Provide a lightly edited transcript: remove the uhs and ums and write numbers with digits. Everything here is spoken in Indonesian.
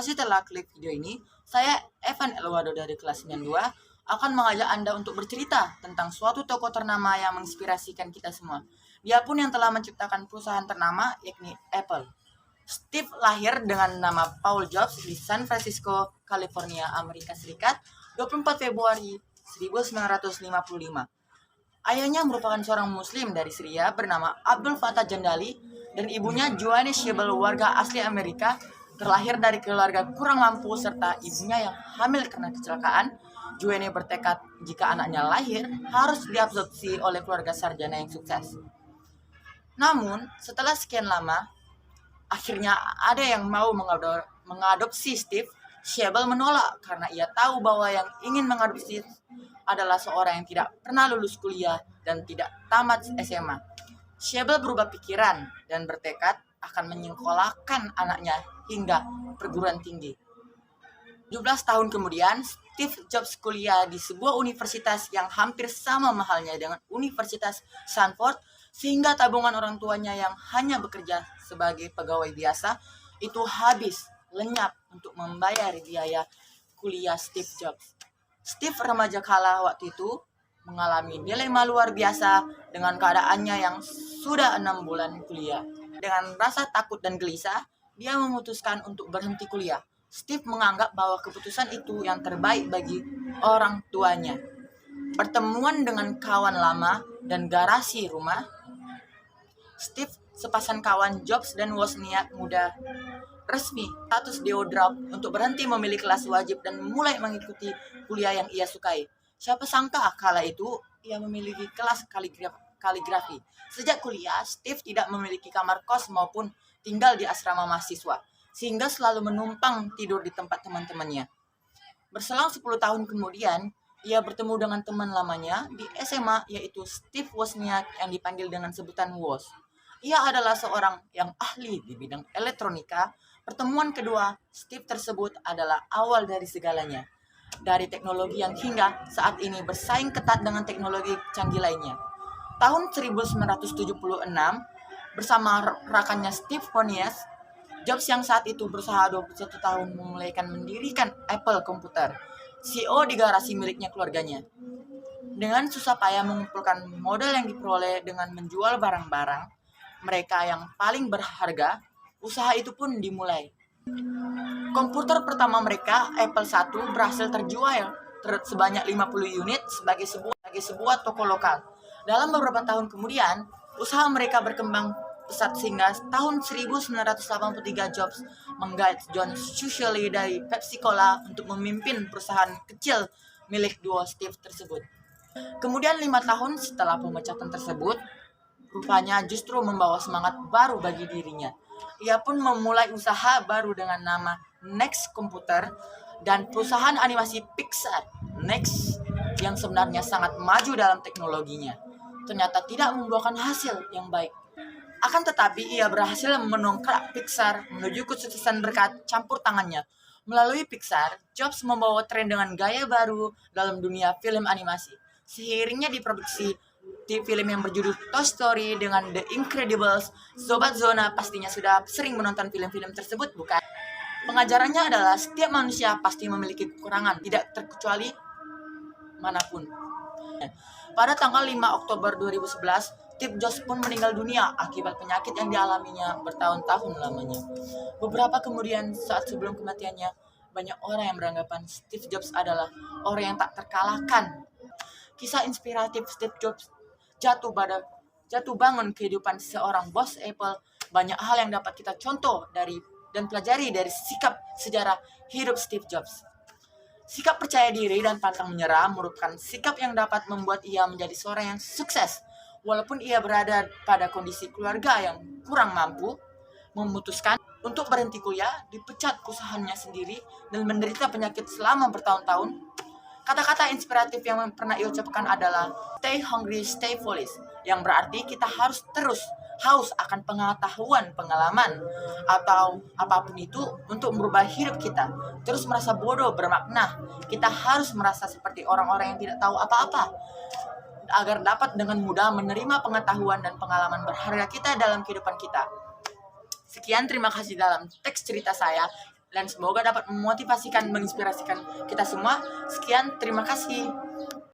kasih telah klik video ini. Saya Evan Elwado dari kelas 92 akan mengajak Anda untuk bercerita tentang suatu tokoh ternama yang menginspirasikan kita semua. Dia pun yang telah menciptakan perusahaan ternama, yakni Apple. Steve lahir dengan nama Paul Jobs di San Francisco, California, Amerika Serikat, 24 Februari 1955. Ayahnya merupakan seorang muslim dari Syria bernama Abdul Fattah Jandali dan ibunya Joanne Shebel, warga asli Amerika, terlahir dari keluarga kurang mampu serta ibunya yang hamil karena kecelakaan. Joanne bertekad jika anaknya lahir harus diadopsi oleh keluarga sarjana yang sukses. Namun, setelah sekian lama, akhirnya ada yang mau mengadopsi Steve. Shebel menolak karena ia tahu bahwa yang ingin mengadopsi adalah seorang yang tidak pernah lulus kuliah dan tidak tamat SMA. Shebel berubah pikiran dan bertekad akan menyekolahkan anaknya hingga perguruan tinggi. 17 tahun kemudian, Steve Jobs kuliah di sebuah universitas yang hampir sama mahalnya dengan Universitas Stanford, sehingga tabungan orang tuanya yang hanya bekerja sebagai pegawai biasa itu habis lenyap untuk membayar biaya kuliah Steve Jobs. Steve remaja kala waktu itu mengalami dilema luar biasa dengan keadaannya yang sudah 6 bulan kuliah. Dengan rasa takut dan gelisah, dia memutuskan untuk berhenti kuliah. Steve menganggap bahwa keputusan itu yang terbaik bagi orang tuanya. Pertemuan dengan kawan lama dan garasi rumah, Steve sepasang kawan Jobs dan Wozniak muda resmi status drop untuk berhenti memilih kelas wajib dan mulai mengikuti kuliah yang ia sukai. Siapa sangka kala itu ia memiliki kelas kaligrafi. Sejak kuliah, Steve tidak memiliki kamar kos maupun tinggal di asrama mahasiswa, sehingga selalu menumpang tidur di tempat teman-temannya. Berselang 10 tahun kemudian, ia bertemu dengan teman lamanya di SMA, yaitu Steve Wozniak yang dipanggil dengan sebutan Woz. Ia adalah seorang yang ahli di bidang elektronika. Pertemuan kedua Steve tersebut adalah awal dari segalanya. Dari teknologi yang hingga saat ini bersaing ketat dengan teknologi canggih lainnya. Tahun 1976, bersama rekannya Steve Wozniak, Jobs yang saat itu berusaha 21 tahun mendirikan Apple Computer, CEO di garasi miliknya keluarganya. Dengan susah payah mengumpulkan modal yang diperoleh dengan menjual barang-barang mereka yang paling berharga, usaha itu pun dimulai. Komputer pertama mereka, Apple I, berhasil terjual sebanyak 50 unit sebagai sebuah toko lokal. Dalam beberapa tahun kemudian, usaha mereka berkembang pesat sehingga tahun 1983 Jobs menggait John Schuessele dari Pepsi Cola untuk memimpin perusahaan kecil milik duo Steve tersebut. Kemudian 5 tahun setelah pemecatan tersebut, rupanya justru membawa semangat baru bagi dirinya. Ia pun memulai usaha baru dengan nama Next Computer dan perusahaan animasi Pixar. Next yang sebenarnya sangat maju dalam teknologinya, ternyata tidak membuahkan hasil yang baik. Akan tetapi ia berhasil mendongkrak Pixar menuju kesuksesan berkat campur tangannya. Melalui Pixar, Jobs membawa tren dengan gaya baru dalam dunia film animasi. Seiringnya diproduksi di film yang berjudul Toy Story dengan The Incredibles, Sobat Zona pastinya sudah sering menonton film-film tersebut, bukan? Pengajarannya adalah setiap manusia pasti memiliki kekurangan, tidak terkecuali manapun. Pada tanggal 5 Oktober 2011, Steve Jobs pun meninggal dunia akibat penyakit yang dialaminya bertahun-tahun lamanya. Beberapa kemudian, saat sebelum kematiannya, banyak orang yang beranggapan Steve Jobs adalah orang yang tak terkalahkan. Kisah inspiratif Steve Jobs jatuh bangun kehidupan seorang bos Apple. Banyak hal yang dapat kita contoh dan pelajari dari sikap sejarah hidup Steve Jobs. Sikap percaya diri dan pantang menyerah merupakan sikap yang dapat membuat ia menjadi seorang yang sukses. Walaupun ia berada pada kondisi keluarga yang kurang mampu, memutuskan untuk berhenti kuliah, dipecat perusahaannya sendiri, dan menderita penyakit selama bertahun-tahun. Kata-kata inspiratif yang pernah ia ucapkan adalah stay hungry, stay foolish, yang berarti kita harus terus haus akan pengetahuan, pengalaman, atau apapun itu untuk merubah hidup kita. Terus merasa bodoh bermakna. Kita harus merasa seperti orang-orang yang tidak tahu apa-apa, agar dapat dengan mudah menerima pengetahuan dan pengalaman berharga kita dalam kehidupan kita. Sekian, terima kasih dalam teks cerita saya. dan semoga dapat memotivasikan, menginspirasikan kita semua. Sekian, terima kasih.